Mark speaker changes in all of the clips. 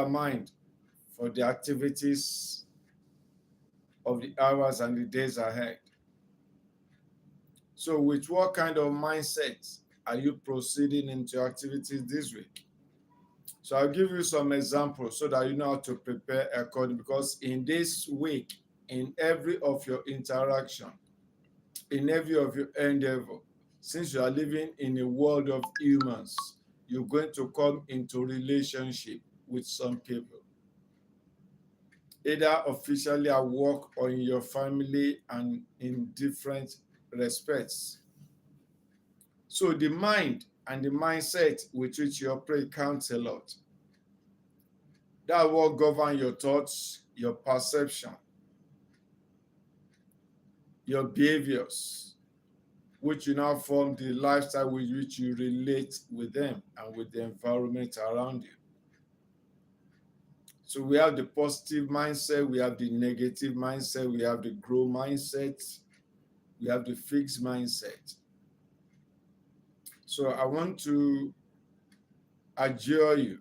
Speaker 1: mind for the activities of the hours and the days ahead. So, with what kind of mindset are you proceeding into activities this week? So, I'll give you some examples so that you know how to prepare accordingly. Because in this week, in every of your interaction, in every of your endeavor, since you are living in a world of humans, you're going to come into relationship with some people, either officially at work or in your family and in different respects. So the mind and the mindset with which you operate counts a lot. That will govern your thoughts, your perception, your behaviors, which you now form the lifestyle with which you relate with them and with the environment around you. So we have the positive mindset, we have the negative mindset, we have the growth mindset, we have the fixed mindset. So I want to adjure you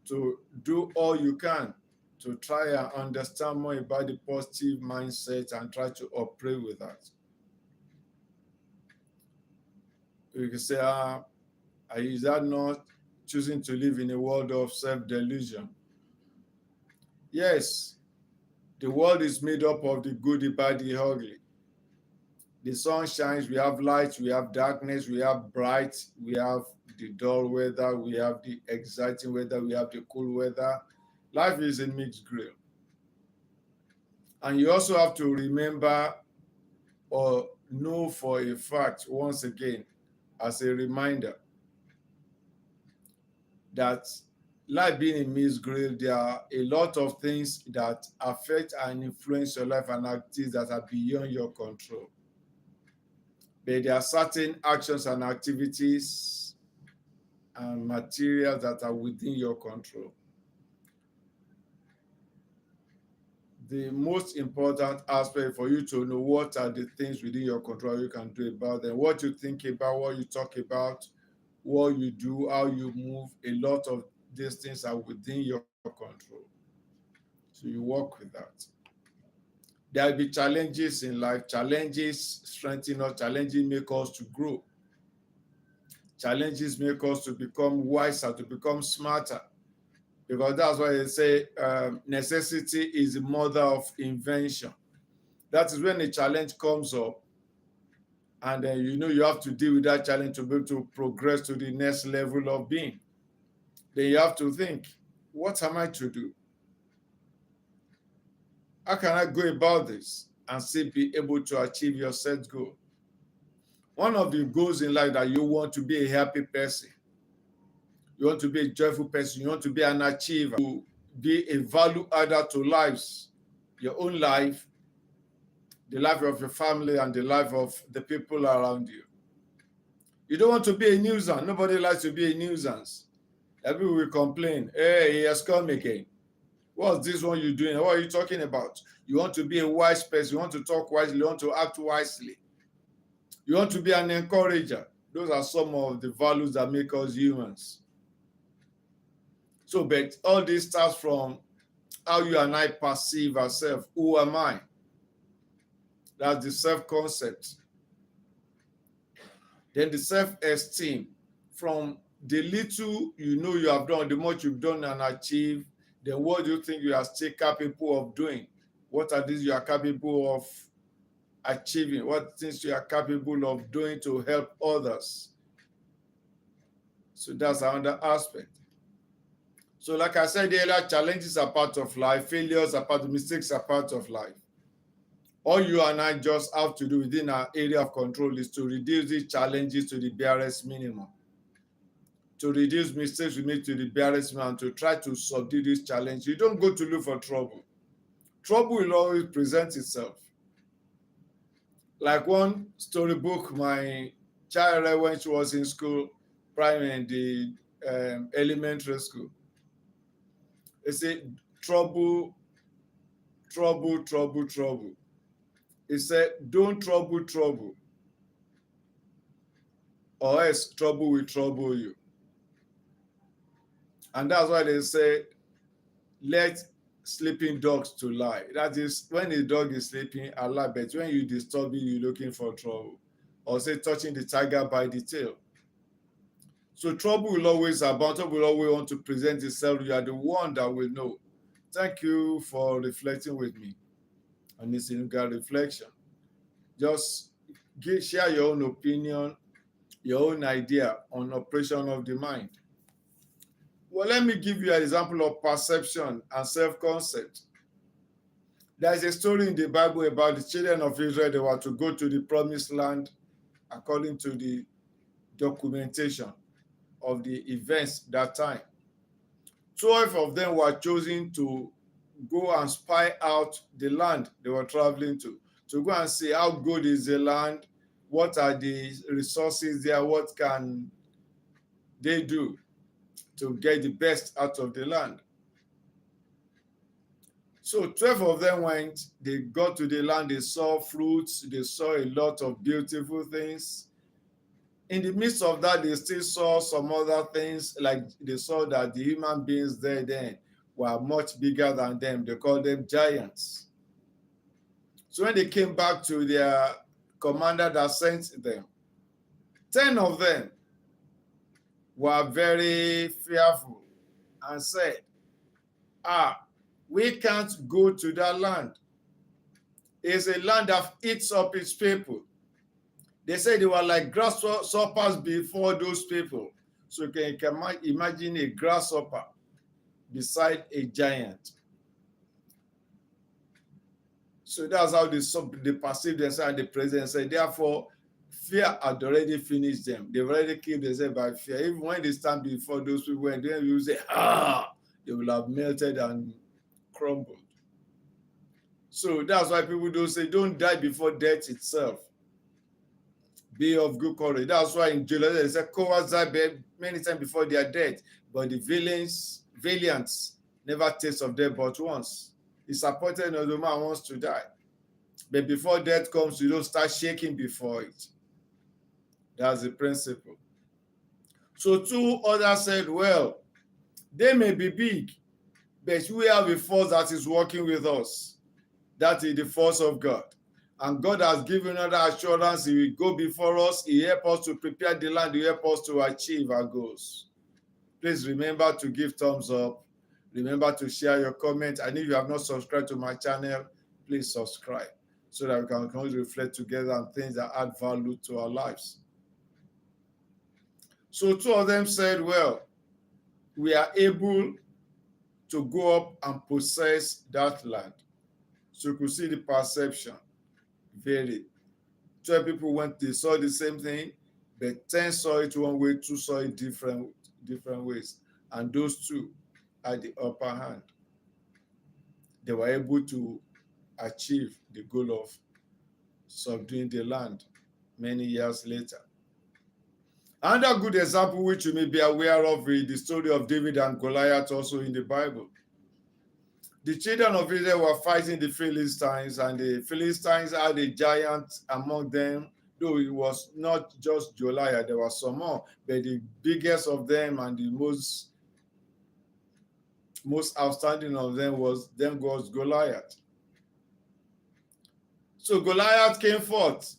Speaker 1: to do all you can to try and understand more about the positive mindset and try to operate with that. You can say, is that not choosing to live in a world of self-delusion? Yes, the world is made up of the good, the bad, the ugly. The sun shines, we have light, we have darkness, we have bright, we have the dull weather, we have the exciting weather, we have the cool weather. Life is a mixed grill. And you also have to remember or know for a fact, once again, as a reminder, that life being a mixed grill, there are a lot of things that affect and influence your life and activities that are beyond your control. But there are certain actions and activities and materials that are within your control. The most important aspect for you to know what are the things within your control you can do about them, what you think about, what you talk about, what you do, how you move, a lot of these things are within your control. So you work with that. There will be challenges in life. Challenges strengthen us, challenges make us to grow. Challenges make us to become wiser, to become smarter. Because that's why they say necessity is the mother of invention. That is when a challenge comes up, and then you have to deal with that challenge to be able to progress to the next level of being. Then you have to think, what am I to do? How can I go about this and still be able to achieve your set goal? One of the goals in life that you want to be a happy person, you want to be a joyful person, you want to be an achiever, to be a value adder to lives, your own life, the life of your family, and the life of the people around you. You don't want to be a nuisance. Nobody likes to be a nuisance. Everyone will complain, hey, he has come again. What's this one you're doing? What are you talking about? You want to be a wise person. You want to talk wisely. You want to act wisely. You want to be an encourager. Those are some of the values that make us humans. So, but all this starts from how you and I perceive ourselves. Who am I? That's the self-concept. Then the self-esteem. From the little you have done, the much you've done and achieved, then what do you think you are still capable of doing? What are these you are capable of achieving? What things you are capable of doing to help others? So that's another aspect. So like I said earlier, challenges are part of life, failures are part of, mistakes are part of life. All you and I just have to do within our area of control is to reduce these challenges to the barest minimum. To reduce mistakes we make to the barest minimum, to try to subdue this challenge. You don't go to look for trouble. Trouble will always present itself. Like one storybook my child read when she was in school, primary and the elementary school. They say, trouble, trouble, trouble, trouble. It said, don't trouble, trouble, or else trouble will trouble you. And that's why they say, let sleeping dogs to lie. That is, when a dog is sleeping, Allah, but when you disturb it, you're looking for trouble. Or say, touching the tiger by the tail. So trouble will always abound. Trouble will always want to present itself. You are the one that will know. Thank you for reflecting with me on this Inuga reflection. Just share your own opinion, your own idea on operation of the mind. Well, let me give you an example of perception and self-concept. There is a story in the Bible about the children of Israel. They were to go to the promised land according to the documentation of the events that time. 12 of them were chosen to go and spy out the land they were traveling to go and see how good is the land, what are the resources there, what can they do to get the best out of the land. So 12 of them went, they got to the land, they saw fruits, they saw a lot of beautiful things. In the midst of that, they still saw some other things, like they saw that the human beings there then were much bigger than them. They called them giants. So when they came back to their commander that sent them, 10 of them were very fearful and said, we can't go to that land. It's a land that eats up its people. They said they were like grasshoppers before those people. So you can imagine a grasshopper beside a giant. So that's how they perceive themselves and the president said, therefore, fear had already finished them. They've already killed themselves by fear. Even when they stand before those people, and then you say, they will have melted and crumbled. So that's why people don't say, don't die before death itself. Be of good courage. That's why in July they say, cowards die many times before they are dead, but the valiants never taste of death but once. It's appointed that the man wants to die. But before death comes, you don't start shaking before it. That's the principle. So 2 others said, well, they may be big, but we have a force that is working with us. That is the force of God. And God has given us assurance He will go before us. He help us to prepare the land. He help us to achieve our goals. Please remember to give thumbs up. Remember to share your comment. And if you have not subscribed to my channel, please subscribe so that we can always reflect together on things that add value to our lives. So 2 of them said, well, we are able to go up and possess that land. So you could see the perception varied. 12 people went, they saw the same thing, but 10 saw it one way, 2 saw it different ways. And those 2 had the upper hand. They were able to achieve the goal of subduing the land many years later. Another good example which you may be aware of is the story of David and Goliath also in the Bible. The children of Israel were fighting the Philistines, and the Philistines had a giant among them, though it was not just Goliath, there were some more, but the biggest of them and the most outstanding of them was Goliath. So Goliath came forth,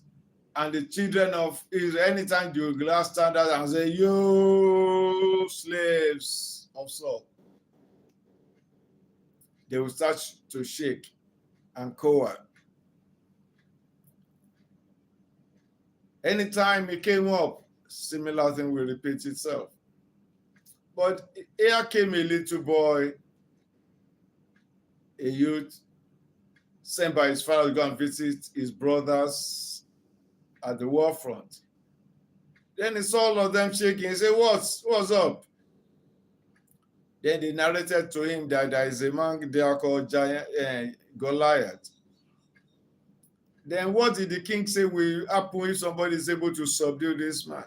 Speaker 1: and the children of Israel, anytime Goliath stand out and say, "You slaves of Saul," they will start to shake and cower. Anytime it came up, similar thing will repeat itself. But here came a little boy, a youth, sent by his father to go and visit his brothers at the war front. Then he saw all of them shaking. He said, what's up? Then they narrated to him that there is a man there called Goliath. Then what did the king say will happen if somebody is able to subdue this man?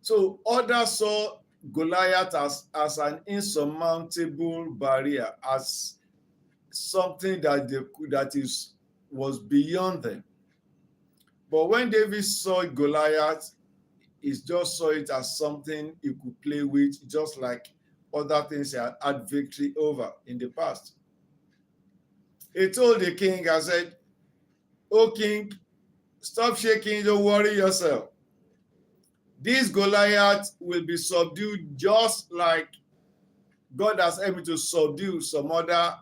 Speaker 1: So others saw Goliath as an insurmountable barrier, as something that was beyond them. But when David saw Goliath, he just saw it as something he could play with, just like other things he had victory over in the past. He told the king, I said, "Oh king, stop shaking, don't worry yourself. This Goliath will be subdued just like God has helped me to subdue some other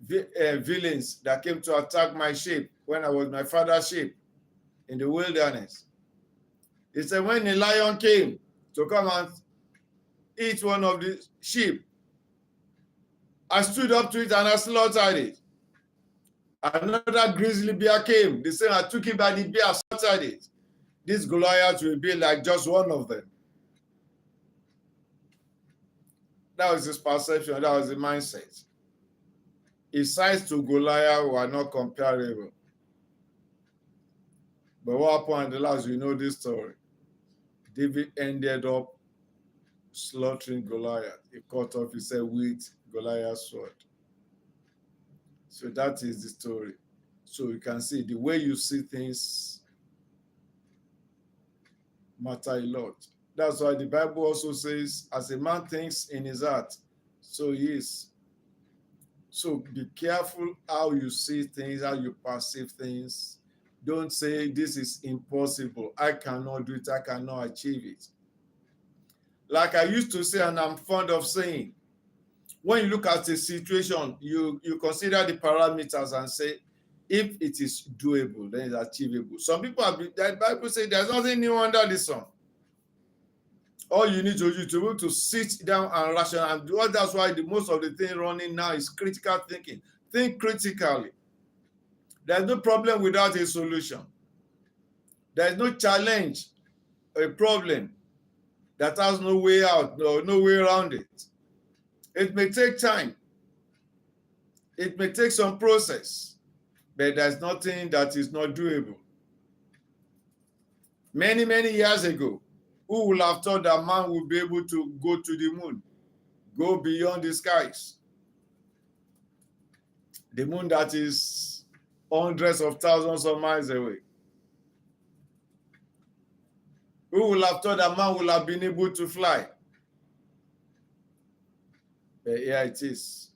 Speaker 1: villains that came to attack my sheep when I was my father's sheep in the wilderness." He said, when the lion came to come and eat one of the sheep, I stood up to it and I slaughtered it. Another grizzly bear came. The same, I took it by the bear, slaughtered it. This Goliath will be like just one of them. That was his perception. That was the mindset. His size to Goliath were not comparable. But what happened at the last, you know this story. David ended up slaughtering Goliath. He cut off his head with Goliath's sword. So that is the story. So you can see the way you see things matter a lot. That's why the Bible also says, as a man thinks in his heart, so he is. So be careful how you see things, how you perceive things. Don't say this is impossible. I cannot do it. I cannot achieve it. Like I used to say, and I'm fond of saying, when you look at a situation, you consider the parameters and say, if it is doable, then it's achievable. Some people have been, the Bible says there's nothing new under the sun. All you need to do is to be able to sit down and rationalize. And that's why most of the thing running now is critical thinking. Think critically. There's no problem without a solution. There's no challenge, a problem that has no way out, no way around it. It may take time. It may take some process, but there's nothing that is not doable. Many, many years ago, who would have thought that man would be able to go to the moon, go beyond the skies? The moon that is hundreds of thousands of miles away. Who would have thought that man would have been able to fly? But here it is.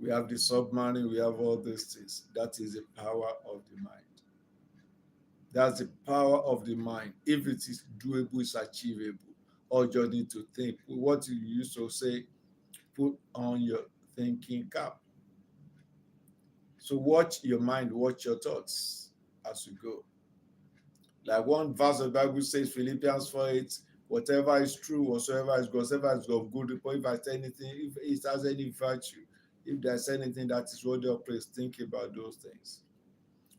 Speaker 1: We have the submarine, we have all these things. That is the power of the mind. That's the power of the mind. If it is doable, it's achievable. All you need to think. What you used to say, put on your thinking cap. So watch your mind, watch your thoughts as you go. Like one verse of the Bible says, Philippians 4:8, whatever is true, whatsoever is good, whatever is of good report, if it has any virtue, if there's anything that is worthy of praise, think about those things.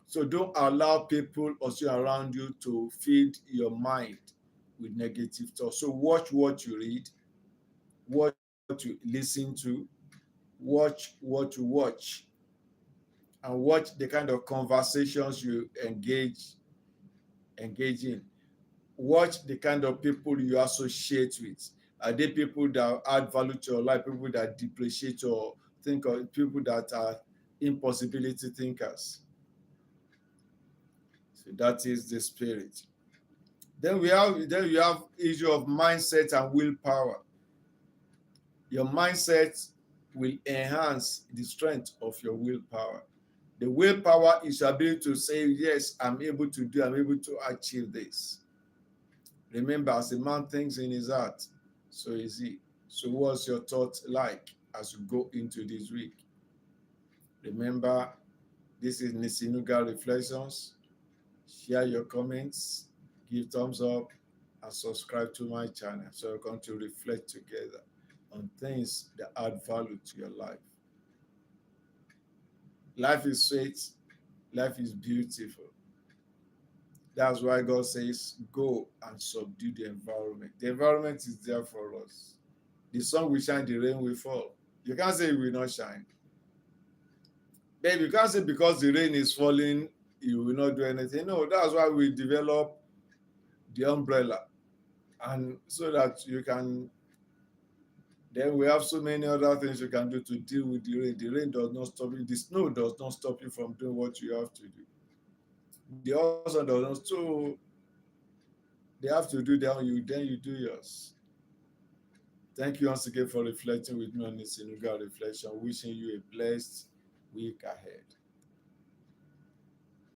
Speaker 1: So don't allow people also around you to feed your mind with negative thoughts. So watch what you read, watch what you listen to, watch what you watch, and watch the kind of conversations you engage in. Watch the kind of people you associate with. Are they people that add value to your life, people that depreciate or think, or people that are impossibility thinkers? So that is the spirit. Then you have issue of mindset and willpower. Your mindset will enhance the strength of your willpower. The willpower is your ability to say, yes, I'm able to achieve this. Remember, as a man thinks in his heart, so is he. So what's your thought like as you go into this week? Remember, this is Nisinuga Reflections. Share your comments, give thumbs up, and subscribe to my channel so we're going to reflect together on things that add value to your life. Life is sweet. Life is beautiful. That's why God says, go and subdue the environment. The environment is there for us. The sun will shine, the rain will fall. You can't say it will not shine. Babe, you can't say because the rain is falling, you will not do anything. No, that's why we develop the umbrella. And so that you can, then we have so many other things you can do to deal with the rain. The rain does not stop you. The snow does not stop you from doing what you have to do. The also does not, so they have to do their own, then you do yours. Thank you once again for reflecting with me on this Senegal reflection. Wishing you a blessed week ahead.